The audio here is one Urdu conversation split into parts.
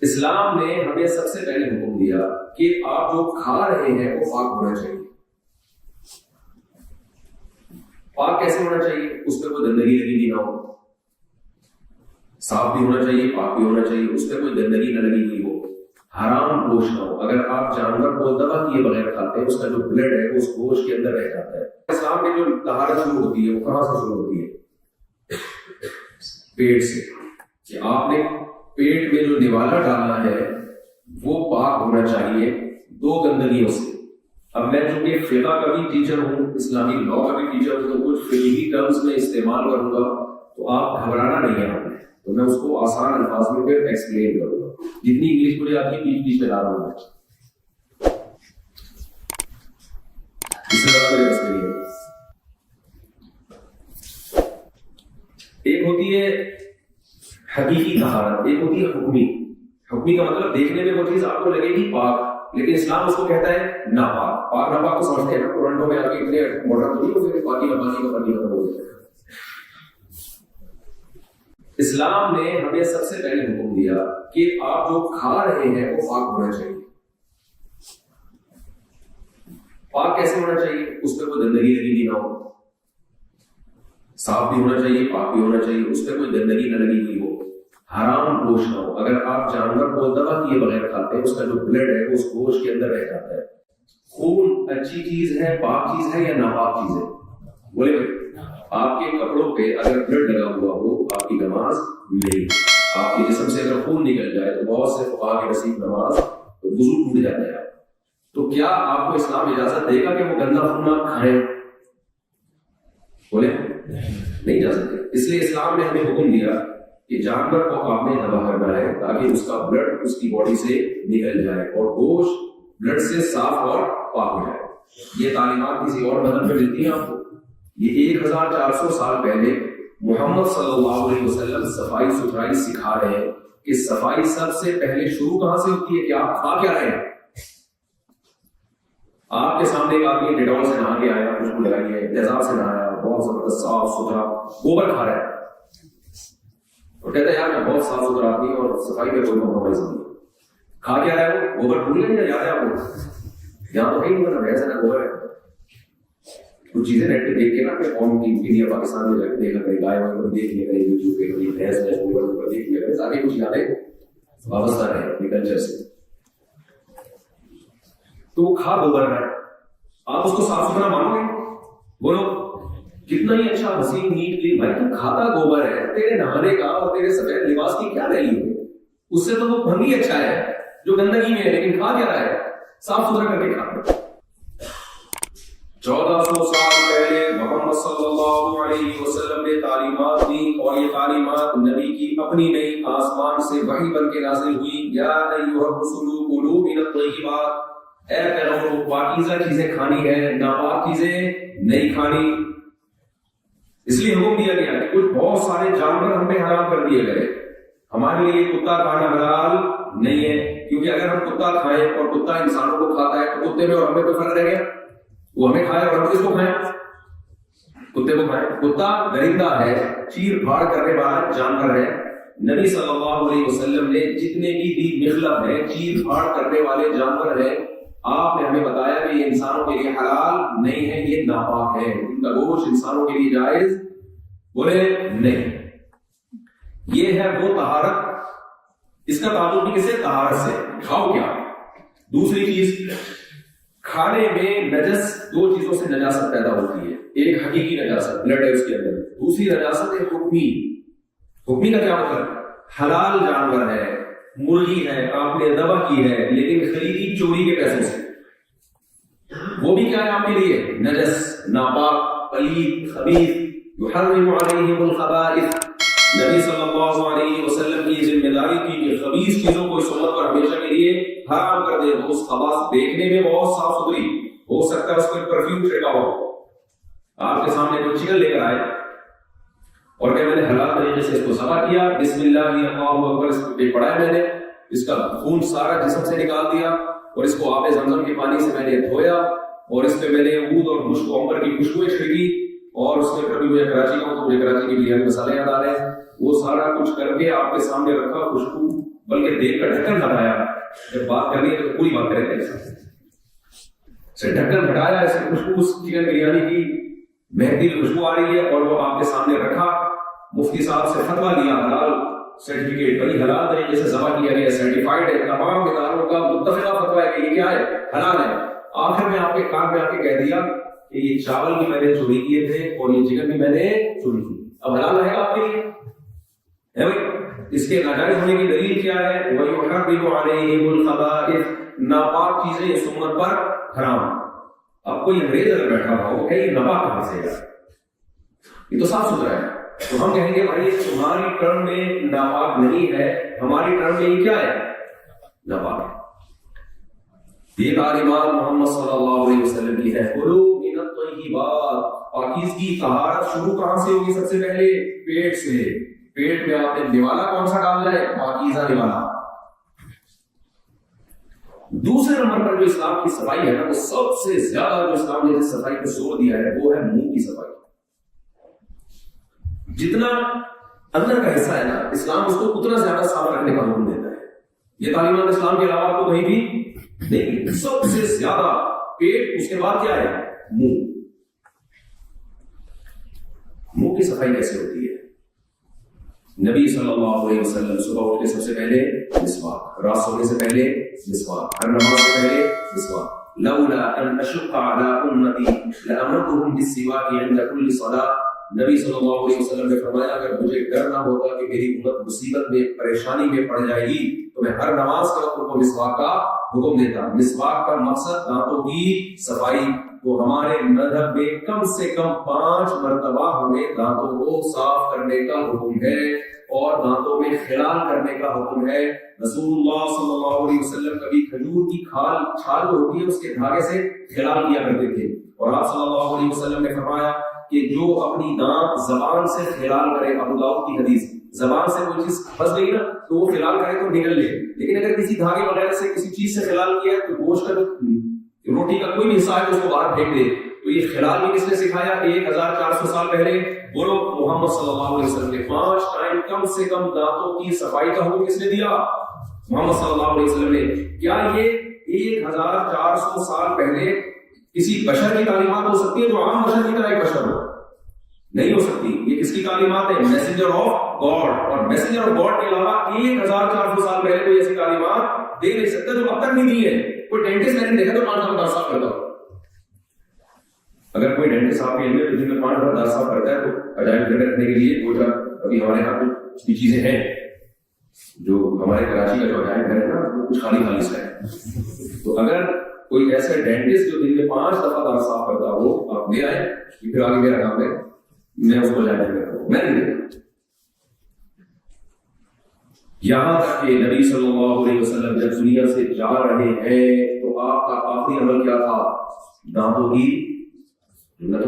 اسلام نے ہمیں سب سے پہلے حکم دیا کہ آپ جو کھا رہے ہیں وہ پاک ہونا چاہیے. پاک کیسے ہونا چاہیے؟ اس میں کوئی گندگی لگی ہوئی نہ ہو، صاف بھی ہونا چاہیے، پاک بھی ہونا چاہیے، اس میں کوئی گندگی نہ لگی ہوئی ہو، حرام گوشت نہ ہو. اگر آپ جانور کو دبا کیے بغیر کھاتے ہیں اس کا جو بلڈ ہے اس گوشت کے اندر رہ جاتا ہے. اسلام میں جو طہارت شروع ہوتی ہے وہ کہاں سے شروع ہوتی ہے؟ پیٹ سے. کہ آپ نے پیٹ میں جو نوالا ڈالنا ہے وہ پاک ہونا چاہیے 2 گندگیوں سے. اب میں چونکہ فقہ کا بھی ٹیچر ہوں، اسلامی لاء کا بھی ٹیچر ہوں، تو کچھ فقہی ٹرمز میں استعمال کروں گا تو آپ گھبرانا نہیں ہے. تو میں اس کو آسان الفاظ میں پھر ایکسپلین کروں گا. جتنی انگلش مجھے آتی ہے بیچ بیچ میں لا رہا ہوں. ایک ہوتی ہے حقیقی طہارت، ایک ہوتی ہے حکمی. حکمی کا مطلب دیکھنے میں وہ چیز آپ کو لگے گی پاک، لیکن اسلام اس کو کہتا ہے ناپاک. پاک ناپاک کو سمجھتے ہیں نا، قرآن میں آ کے اتنے ماڈرن تو نہیں ہوتے پاکی ناپاکی کا پانی ختم ہو گیا. اسلام نے ہمیں سب سے پہلے حکم دیا کہ آپ جو کھا رہے ہیں وہ پاک ہونا چاہیے. پاک کیسے ہونا چاہیے؟ اس میں کوئی گندگی لگی ہوئی نہ ہو، صاف بھی ہونا چاہیے، پاک بھی ہونا چاہیے، اس میں کوئی گندگی نہ لگی ہوئی ہو، حرام گوشت نہ ہو. اگر آپ جانور کو دبا کیے بغیر کھاتے ہیں اس کا جو بلڈ ہے اس گوشت کے اندر رہ جاتا ہے. خون اچھی چیز ہے، پاک چیز ہے یا ناپاک چیز ہے؟ بولے بھائی. آپ کے کپڑوں پہ اگر بلڈ لگا ہوا ہو آپ کی نماز نہیں. آپ کے جسم سے اگر خون نکل جائے تو بہت سے فقہاء کی نصیب نماز وضو ٹوٹ جاتا ہے. تو کیا آپ کو اسلام اجازت دے گا کہ وہ گندا خون آپ کھائیں؟ بولے نہیں جا سکتے. اس لیے اسلام نے ہمیں حکم دیا کہ جانور کو آپ نے ذبح کرنا ہے تاکہ اس کا بلڈ اس کی باڈی سے نکل جائے اور گوشت بلڈ سے صاف اور پاک ہو جائے. یہ تعلیمات کسی اور مذہب میں ملتی ہیں آپ کو؟ یہ 1400 سال پہلے محمد صلی اللہ علیہ وسلم صفائی ستھرائی سکھا رہے ہیں کہ صفائی سب سے پہلے شروع کہاں سے ہوتی ہے کہ آپ کھا کیا رہے ہیں. آپ کے سامنے ایک آدمی ڈیٹول سے نہا کے آیا، خوشبو لگائی ہے، تیزاب سے نہایا، بہت زبردست صاف ستھرا گوبر کھا رہا ہے اور کہتا ہے یار میں بہت صاف ستھرا آدمی اور صفائی کا کوئی کمپرومائز نہیں. کھا کیا رہا ہے وہ؟ گوبر بھول لیں گے. یاد ہے آپ کو؟ یہاں تو کہیں نہیں ویسے نہ گوبر ہے. کچھ چیزیں نیٹ پہ دیکھ کے نا اپنے قوم کی انڈیا پاکستان میں جا کے دیکھا کرے، گائے وغیرہ دیکھ لیا کرے، یوٹیوب پہ کبھی بھینس ہے گوبر دیکھ لیا کرے تاکہ کچھ یادیں وابستہ رہے اپنے کلچر سے. تو وہ کھا گوبر رہا ہے، آپ اس کو صاف ستھرا مانو گے؟ بولو کتنا ہی اچھا حسین نیٹ کلین. بھائی تو کھاتا گوبر ہے، تیرے نہانے کا اور تیرے سفید لباس کی کیا ویلیو ہے؟ اس سے تو وہ بھنگی اچھا ہے جو گندگی میں ہے، لیکن کھا کیا رہا ہے؟ صاف ستھرا کر کے کھاتا. 1400 سال پہلے محمد صلی اللہ علیہ وسلم نے تعلیمات دی اور یہ تعلیمات نبی کی اپنی نہیں، آسمان سے وحی بن کے نازل ہوئی. یا ایھا الرسول کلوا من الطیبات، اے پیغمبروں پاکیزہ چیزیں کھانی ہے، ناپاک چیزیں نہیں کھانی. اس لیے حکم دیا گیا کہ کچھ بہت سارے جانور ہم پہ حرام کر دیے گئے. ہمارے لیے کتا کھانا حلال نہیں ہے، کیونکہ اگر ہم کتا کھائیں اور کتا انسانوں کو کھاتا ہے تو کتے میں اور ہمیں کوئی فرق رہ گیا؟ وہ ہمیں کھائے اور ہم کس کو کھائیں؟ کتے کو کھائیں. کتا درندہ ہے، چیر پھاڑ کرنے والا جانور ہے. نبی صلی اللہ علیہ وسلم نے جتنے بھی مخلب ہیں، چیر پھاڑ کرنے والے جانور ہیں، آپ نے ہمیں بتایا کہ یہ انسانوں کے لیے حلال نہیں ہے، یہ ناپاک ہے. ان کا گوشت انسانوں کے لیے جائز بولے نہیں. یہ ہے وہ طہارت. اس کا تعلق بھی کسے؟ طہارت سے. کھاؤ کیا. دوسری چیز، کھانے میں نجس 2 چیزوں سے نجاست پیدا ہوتی ہے. ایک حقیقی نجاست، بلڈ ہے اس کے اندر. دوسری نجاست ہے حکمی. حکمی کا کیا مطلب؟ حلال جانور ہے، مرغی ہے، آپ نے ذبح کی ہے لیکن خریدی چوری کے پیسوں سے، وہ بھی کیا ہے آپ کے لیے؟ نجس، ناپاک، پلید، خبیث. یحرم علیہم الخبائث. نبی صلی اللہ علیہ وسلم کی ذمہ داری تھی کہ خبیث چیزوں کو اس امت پر ہمیشہ کے لیے حرام کر دے. اس خباث دیکھنے میں بہت صاف ستھری ہو سکتا ہے، اس پر پرفیوم چھڑکا ہو. آپ کے سامنے کوئی چکن لے کر آئے اور کہ میں نے حلال طریقے سے اس کو ذبح کیا، بسم اللہ اللہ اکبر، اس پہ پڑھا ہے میں نے، اس کا خون سارا جسم سے نکال دیا اور اس کو آب زمزم کے پانی سے میں نے دھویا اور اس پہ میں نے عود اور مشک عنبر کی خوشبوئیں چھڑکی اور اس میں کبھی مجھے کراچی کا ہوں تو مجھے کراچی کی بریانی مسالے یاد آ رہے ہیں، وہ سارا کچھ کر کے آپ کے سامنے رکھا. خوشبو بلکہ دیکھ کر ڈھکن ہٹایا. جب بات کرنی ہے تو پوری بات کریں گے. ڈھکن ہٹایا, ایسے خوشبو چکن بریانی کی مہندی خوشبو آ رہی ہے, اور وہ آپ کے سامنے رکھا. مفتی صاحب سے فتویٰ لیا, حلال سرٹیفکیٹ, بڑی حلال طریقے سے ذبح کیا گیا, سرٹیفائڈ ہے, تمام اداروں کا متفقہ فتویٰ ہے کہ یہ کیا ہے, حلال ہے. آخر میں آپ کے کان میں آ کے کہہ دیا کہ یہ چاول بھی میں نے چوری کیے تھے اور یہ چکن بھی میں نے چوری کی. اب حلال رہے گا آپ کے لیے ہے بھائی؟ اس کے ناجائز ہونے کی دلیل کیا ہے؟ وَيُحَرِّمُ عَلَيْهِمُ الْخَبَائِثَ, ناپاک چیزیں اس امت پر حرام. اب کوئی انگریز اگر بیٹھا ہوا ہو کہ یہ ناپاک کہاں سے ہے, یہ تو صاف ستھرا ہے. تو ہم کہیں گے بھائی تمہاری ٹرم میں ناپاک نہیں ہے, ہماری ٹرم میں یہ کیا ہے, ناپاک ہے. یہ تعلیمات محمد صلی اللہ علیہ وسلم کی ہے. کلوا من الطیبات, پاکیزگی طہارت شروع کہاں سے ہوگی؟ سب سے پہلے پیٹ سے. پیٹ میں آپ نے نوالا کون سا ڈالنا ہے؟ پاکیزہ نوالا. دوسرے نمبر پر جو اسلام کی صفائی ہے نا, وہ سب سے زیادہ جو اسلام نے صفائی پہ زور دیا ہے وہ ہے منہ کی صفائی. جتنا اندر کا حصہ ہے نا, اسلام اس کو اتنا زیادہ صاف رکھنے کا حکم دیتا ہے. یہ تعلیمات اسلام کے علاوہ آپ کو کہیں بھی نہیں. سب سے زیادہ پیٹ, اس کے بعد کیا ہے؟ منہ. منہ کی صفائی کیسے ہوتی ہے؟ نبی صلی اللہ علیہ وسلم صبح اٹھ کے سب سے پہلے مسواک, رات سونے سے پہلے مسواک, ہر نماز سے پہلے مسواک. لولا ان اشق على امتی لامرتهم بالسواک عند كل صلاۃ. نبی صلی اللہ علیہ وسلم نے فرمایا اگر مجھے ڈر نہ ہوتا کہ میری امت مصیبت میں, پریشانی میں پڑ جائے گی, تو میں ہر نماز کے وقت ان کو مسواک کا حکم دیتا. مسواک کا مقصد دانتوں کی صفائی. تو ہمارے مذہب میں کم سے کم 5 مرتبہ ہمیں دانتوں کو صاف کرنے کا حکم ہے اور دانتوں میں خلال کرنے کا حکم ہے. رسول اللہ صلی اللہ علیہ وسلم کبھی کھجور کی چھال جو ہوتی ہے اس کے دھاگے سے خلال کیا کرتے تھے, اور آپ صلی اللہ علیہ وسلم نے فرمایا کہ جو اپنی دانت زبان سے خلال کرے, ابو داؤد کی حدیث, زبان سے کوئی چیز پھنس گئی نا تو وہ خلال کرے تو نگل لے, لیکن اگر کسی دھاگے وغیرہ سے کسی چیز سے خلال کیا تو گوشت کا روٹی کا کوئی بھی حصہ ہے تو اس کو باہر پھینک دے. تو یہ خلال بھی کس نے سکھایا؟ 1400 سال پہلے بولو محمد صلی اللہ علیہ وسلم نے. 5 ٹائم کم سے کم دانتوں کی صفائی کا حکم کس نے دیا؟ محمد صلی اللہ علیہ وسلم نے. کیا یہ 1400 سال پہلے کسی بشر کی تعلیمات ہو سکتی ہے جو عام بشر کی طرح ایک بشر ہو؟ نہیں ہو سکتی. یہ کس کی تعلیمات ہے؟ Messenger of God. اور میسنجر آف گاڈ کے علاوہ 1400 سال پہلے کوئی ایسی تعلیمات دے نہیں سکتا جو اب تک نہیں دی ہے. کوئی ڈینٹسٹ میں نے دیکھا تو 5 دفعہ دانت صاف کرتا ہو. اگر کوئی ڈینٹسٹ آپ کے علم میں دن میں 5 دفعہ دانت صاف کرتا ہے تو عجائب گھر رکھنے کے لیے 2-4 ابھی ہمارے یہاں کچھ چیزیں ہیں جو ہمارے کراچی کا جو عجائب گھر ہے نا وہ کچھ خالی سا ہے. تو اگر کوئی ایسا ڈینٹسٹ جو دن میں 5 دفعہ دانت صاف کرتا ہو آپ لے آئے, پھر آگے میرا کام ہے میں اس کو جائز کرتا ہوں. میں نہیں دیکھا. یہاں تک کہ نبی صلی اللہ علیہ وسلم جب دنیا سے جا رہے ہیں تو آپ کا آخری عمل کیا تھا؟ دانتوں کی دنیا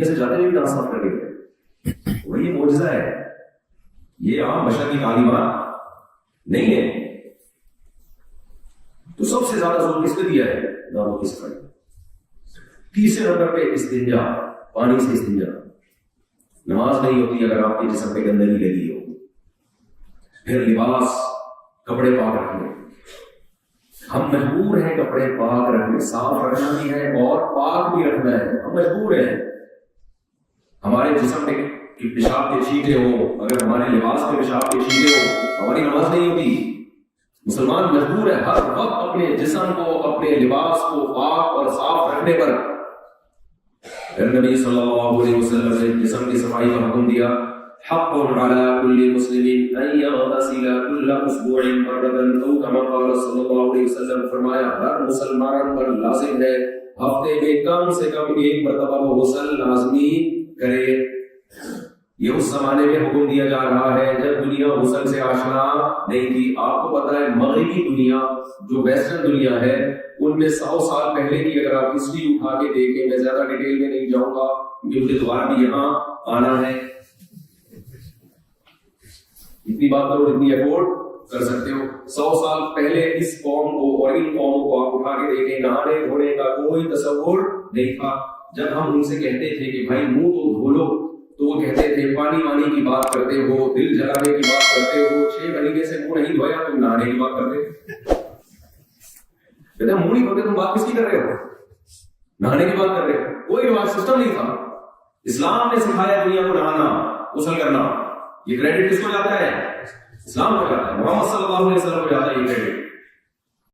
سے جاتے ہوئے دانت صاف کر گئے. وہی معجزہ ہے, یہ عام بشر کی تعلیمات نہیں ہے. تو سب سے زیادہ زور کس نے دیا ہے؟ دانتوں کی صفائی. تیسرے نمبر پہ استنجا, پانی سے استنجا. نماز نہیں ہوتی اگر آپ کے جسم پہ گندگی لگی ہو. پھر لباس, کپڑے پاک رکھنے. ہم مجبور ہیں کپڑے پاک رکھنے, صاف رکھنا بھی ہے اور پاک بھی رکھنا ہے. ہم مجبور ہیں. ہمارے جسم پہ پیشاب کے چھینٹے ہو, اگر ہمارے لباس پہ پیشاب کے چھینٹے ہو, ہماری نماز نہیں ہوتی. مسلمان مجبور ہے ہر وقت اپنے جسم کو, اپنے لباس کو پاک اور صاف رکھنے پر. نبی صلی اللہ علیہ وسلم نے جسم کی صفائی کا حکم دیا. حق على كل مسلم ان يغتسل كل اسبوع مرة او كما قال صلی اللہ علیہ وسلم. فرمایا ہر مسلمان پر لازم ہے ہفتے میں کم سے کم 1 مرتبہ وہ غسل لازمی کرے. یہ اس زمانے میں حکم دیا جا رہا ہے جب دنیا غسل سے آشنا نہیں تھی. آپ کو پتا ہے مغربی دنیا جو ویسٹرن دنیا ہے ان میں 100 سال پہلے کی اگر آپ ہسٹری اٹھا کے دیکھیں, میں زیادہ ڈیٹیل میں نہیں جاؤں گا کیونکہ مجھے دوبارہ بھی یہاں آنا ہے. اتنی بات کرو اتنی افورڈ کر سکتے ہو. 100 سال پہلے اس قوم کو اور ان قوموں کو آپ اٹھا کے دیکھیں, نہانے دھونے کا کوئی تصور نہیں تھا. جب ہم ان سے کہتے تھے کہ بھائی منہ تو دھو لو تو وہ کہتے تھے پانی وانی کی بات کرتے ہو، دل جلانے کی بات کرتے ہو، 6 مہینے سے منہ نہیں دھویا تم نہانے کی بات کرتے؟ کہتے منہ نہیں دھوتے تم بات کس کی کر رہے ہو؟ نہانے کی بات کر رہے ہو؟ کوئی رواج سسٹم نہیں تھا. اسلام نے سکھایا دنیا کو نہانا، غسل کرنا. یہ کریڈٹ کس کو جاتا ہے؟ اسلام کو جاتا ہے، محمد صلی اللہ علیہ وسلم کو جاتا ہے یہ کریڈٹ.